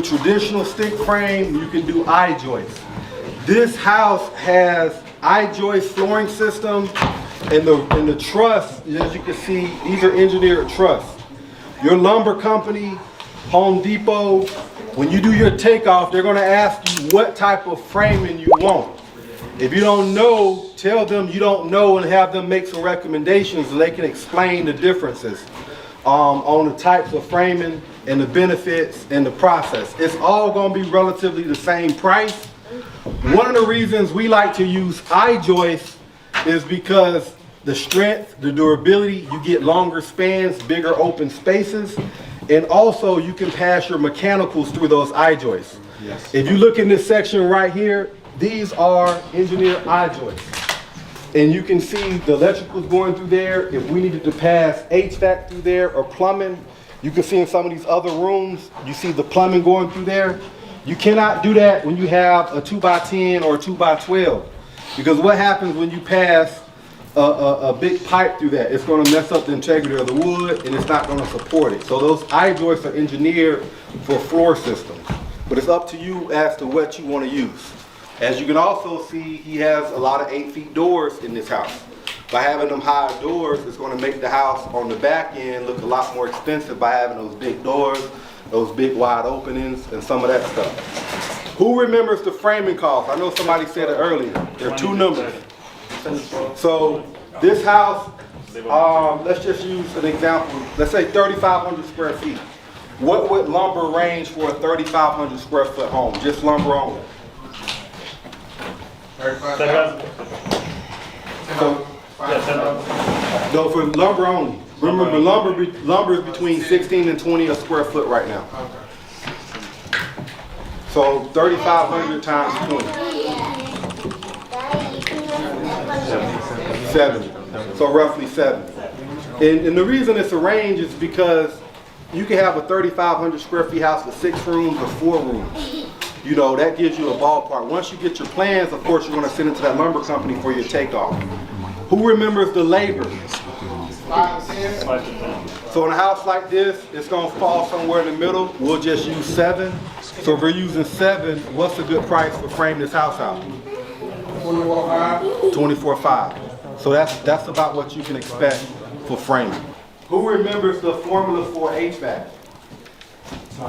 do traditional stick frame, you can do I-joist. This house has I-joist flooring system, and the truss, as you can see, these are engineered truss. Your lumber company, Home Depot, when you do your takeoff, they're gonna ask you what type of framing you want. If you don't know, tell them you don't know and have them make some recommendations so they can explain the differences on the types of framing and the benefits and the process. It's all gonna be relatively the same price. One of the reasons we like to use I-joist is because the strength, the durability, you get longer spans, bigger open spaces, and also you can pass your mechanicals through those I-joists. Yes. If you look in this section right here, these are engineered I-joists. And you can see the electricals going through there. If we needed to pass HVAC through there or plumbing, you can see in some of these other rooms, you see the plumbing going through there. You cannot do that when you have a 2x10 or a 2x12. Because what happens when you pass a big pipe through that? It's going to mess up the integrity of the wood and it's not going to support it. So those I-joists are engineered for floor systems. But it's up to you as to what you want to use. As you can also see, he has a lot of 8-feet doors in this house. By having them high doors, it's going to make the house on the back end look a lot more expensive by having those big doors, those big wide openings, and some of that stuff. Who remembers the framing cost? I know somebody said it earlier. There are two numbers. So this house, let's just use an example. Let's say 3,500 square feet. What would lumber range for a 3,500 square foot home? Just lumber only. No, for lumber only. Remember, lumber is between 16 and 20 a square foot right now. So 3,500 times 20. 7. So roughly 7. And the reason it's a range is because you can have a 3,500 square feet house with 6 rooms or 4 rooms. You know, that gives you a ballpark. Once you get your plans, of course, you're going to send it to that lumber company for your takeoff. Who remembers the labor? 5 to 10. So in a house like this, it's going to fall somewhere in the middle. We'll just use 7. So if we're using 7, what's a good price for framing this house out? $24,500. So that's about what you can expect for framing. Who remembers the formula for HVAC? So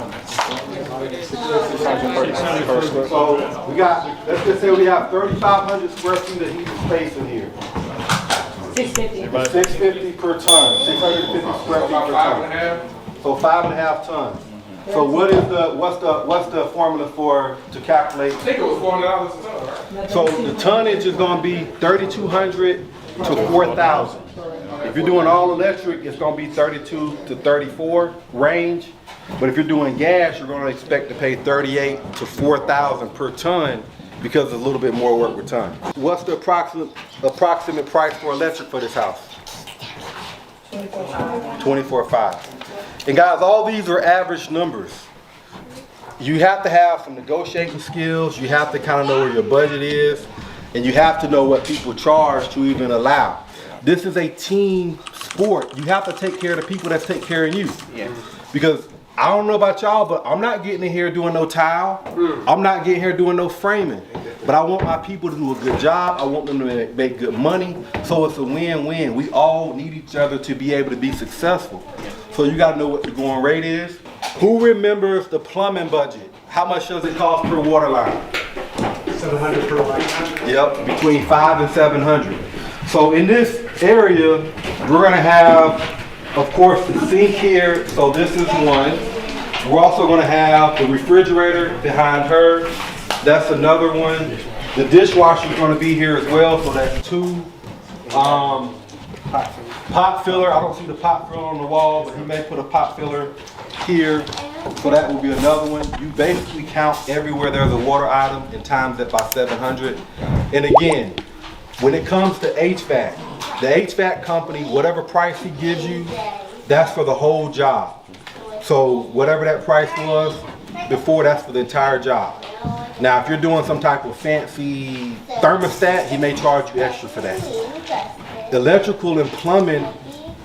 we got, let's just say we have 3,500 square feet of heated space in here. 650. 650 per ton. 650 square feet per ton. So 5.5 tons. So what's the formula to calculate? I think it was $400 a ton. So the tonnage is going to be 3,200 to 4,000. If you're doing all electric, it's going to be 32 to 34 range. But if you're doing gas, you're going to expect to pay 38 to 4,000 per ton because it's a little bit more work per ton. What's the approximate price for electric for this house? $24,500. And guys, all these are average numbers. You have to have some negotiating skills. You have to kind of know where your budget is. And you have to know what people charge to even allow. This is a team sport. You have to take care of the people that take care of you. Yeah. Because I don't know about y'all, but I'm not getting in here doing no tile. I'm not getting here doing no framing. But I want my people to do a good job. I want them to make good money. So it's a win-win. We all need each other to be able to be successful. So you gotta know what the going rate is. Who remembers the plumbing budget? How much does it cost per water line? 700 per line. Yep, between 500 and 700. So in this area, we're gonna have, of course, the sink here. So this is one. We're also gonna have the refrigerator behind her. That's another one. The dishwasher is gonna be here as well. So that's 2. Pot filler, I don't see the pot filler on the wall, but he may put a pot filler here. So that will be another one. You basically count everywhere there's a water item and times it by 700. And again, when it comes to HVAC, the HVAC company, whatever price he gives you, that's for the whole job. So whatever that price was before, that's for the entire job. Now, if you're doing some type of fancy thermostat, he may charge you extra for that. Electrical and plumbing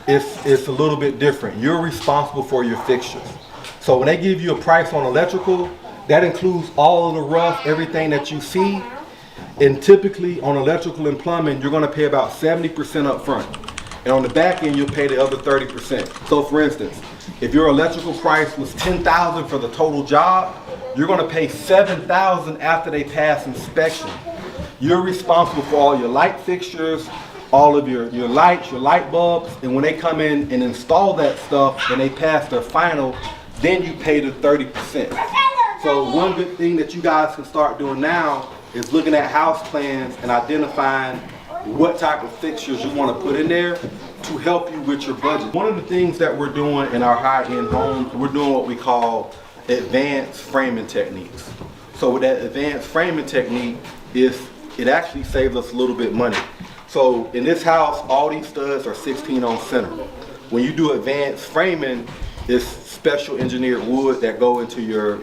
is a little bit different. You're responsible for your fixtures. So when they give you a price on electrical, that includes all of the rough, everything that you see. And typically on electrical and plumbing, you're gonna pay about 70% up front. And on the back end, you'll pay the other 30%. So for instance, if your electrical price was $10,000 for the total job, you're gonna pay $7,000 after they pass inspection. You're responsible for all your light fixtures, all of your lights, your light bulbs, and when they come in and install that stuff and they pass their final, then you pay the 30%. So one good thing that you guys can start doing now is looking at house plans and identifying what type of fixtures you want to put in there to help you with your budget. One of the things that we're doing in our high-end homes, we're doing what we call advanced framing techniques. So with that advanced framing technique, it actually saves us a little bit money. So in this house, all these studs are 16 on center. When you do advanced framing, it's special engineered wood that go into your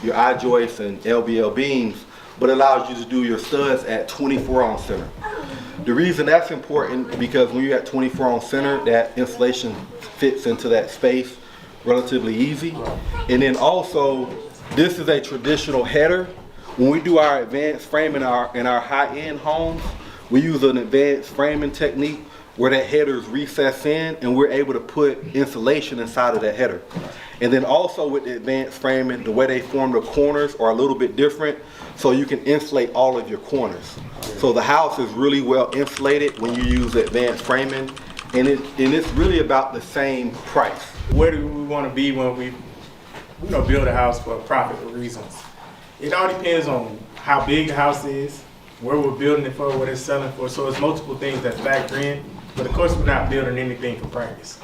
I-joists and LBL beams, but allows you to do your studs at 24 on center. The reason that's important because when you're at 24 on center, that insulation fits into that space relatively easy. And then also, this is a traditional header. When we do our advanced framing in our high-end homes, we use an advanced framing technique where that header is recessed in and we're able to put insulation inside of that header. And then also with the advanced framing, the way they form the corners are a little bit different, so you can insulate all of your corners. So the house is really well insulated when you use advanced framing, and it's really about the same price. Where do we want to be when we build a house for profitable reasons? It all depends on how big the house is, where we're building it for, what it's selling for. So it's multiple things that factor in, but of course we're not building anything for practice.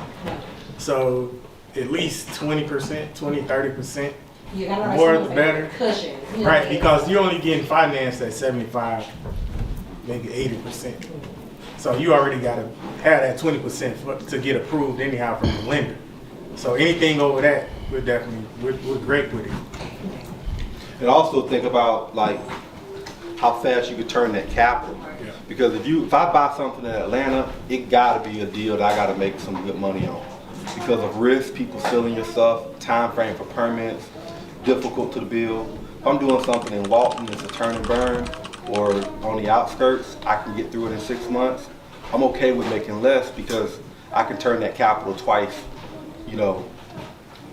So at least 20%, 20, 30%, more the better. Cushion. Right, because you're only getting financed at 75, maybe 80%. So you already got to have that 20% to get approved anyhow from the lender. So anything over that, we're great with it. And also think about like how fast you could turn that capital. Yeah. Because if I buy something in Atlanta, it gotta be a deal that I gotta make some good money on. Because of risk, people stealing your stuff, time frame for permits, difficult to build. If I'm doing something in Walton, it's a turn and burn, or on the outskirts, I can get through it in 6 months. I'm okay with making less because I can turn that capital twice,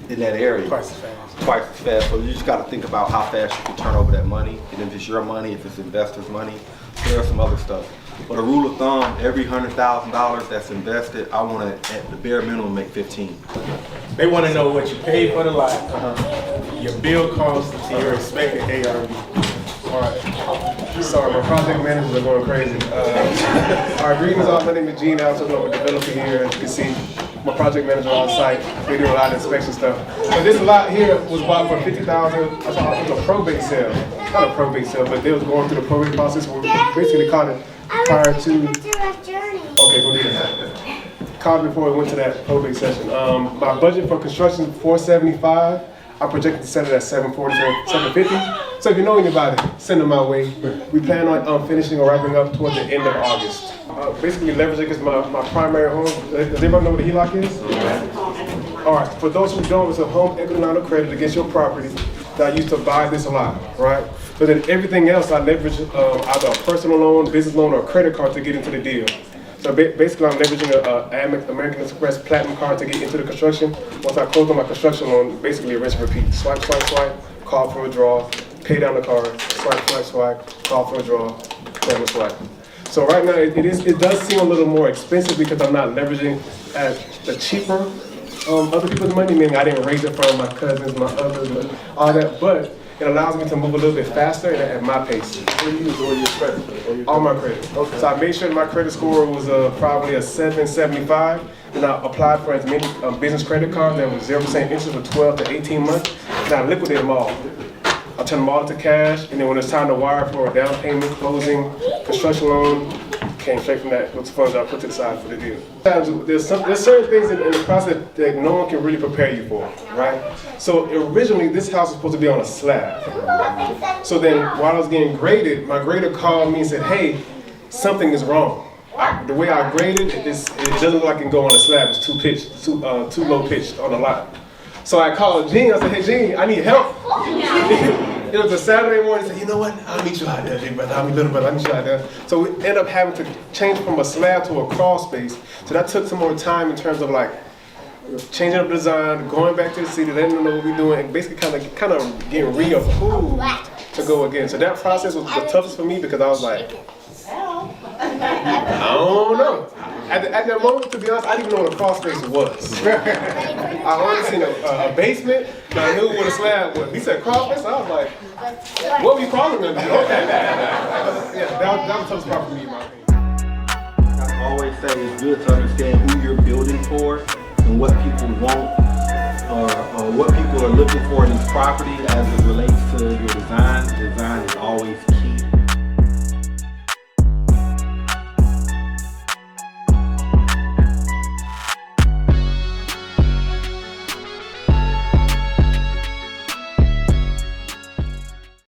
in that area. Twice as fast. Twice as fast. So you just got to think about how fast you can turn over that money, and if it's your money, if it's investors' money. So there's some other stuff. But a rule of thumb, every $100,000 that's invested, I want to, at the bare minimum, make 15. They want to know what you paid for the lot, your bill cost, and your expected ARV. All right. Sorry, my project managers are going crazy. All right, greetings all. My name is Gene. I'm a developer here. As you can see, my project manager on site. We do a lot of inspection stuff. So this lot here was bought for $50,000. I saw it was a probate sale. Not a probate sale, but they was going through the probate process. We basically caught it prior to. Okay, go do that. Caught it before we went to that probate session. My budget for construction $475. I projected to sell it at $740 to $750. So if you know anybody, send them my way. We plan on finishing or wrapping up towards the end of August. Basically leveraging is my primary home. Does everybody know what a HELOC is? All right, for those who don't, it's a home equity line of credit against your property that I used to buy this lot, right? But then everything else I leverage either a personal loan, business loan, or a credit card to get into the deal. So basically, I'm leveraging a American Express Platinum card to get into the construction. Once I close on my construction loan, basically rinse and repeat. Swipe, swipe, swipe, call for a draw, pay down the card, swipe, swipe, swipe, call for a draw, pay down the swipe. So right now, it does seem a little more expensive because I'm not leveraging at the cheaper other people's money, meaning I didn't raise it from my cousins, my others, all that, but it allows me to move a little bit faster and at my pace. What do you use all your credit? All my credit. Okay. So I made sure my credit score was probably a 775. Then I applied for as many business credit cards that was 0% interest for 12 to 18 months. And I liquidated them all. I turned them all into cash, and then when it's time to wire for a down payment, closing, construction loan, came straight from that. Those funds I put to the side for the deal. There's certain things in the process that no one can really prepare you for, right? So originally, this house was supposed to be on a slab. So then, while I was getting graded, my grader called me and said, "Hey, something is wrong. The way I graded it doesn't look like it can go on a slab. It's too low pitched on the lot." So I called Gene, I said, hey Gene, I need help. It was a Saturday morning, he said, you know what, I'll meet you out there, big brother, I'll meet you out there. So we ended up having to change from a slab to a crawl space. So that took some more time in terms of like, changing up the design, going back to the city, letting them know what we're doing, and basically kind of getting reapproved to go again. So that process was the toughest for me because I was like, I don't know. At that moment, to be honest, I didn't even know what a crawl space was. I only seen a basement, but I knew what a slab was. He said crawl space, I was like, what were you crawling under? Okay. Yeah, that was the toughest part for me, in my opinion. I always say it's good to understand who you're building for and what people want or what people are looking for in this property as it relates to your design. Design is always key.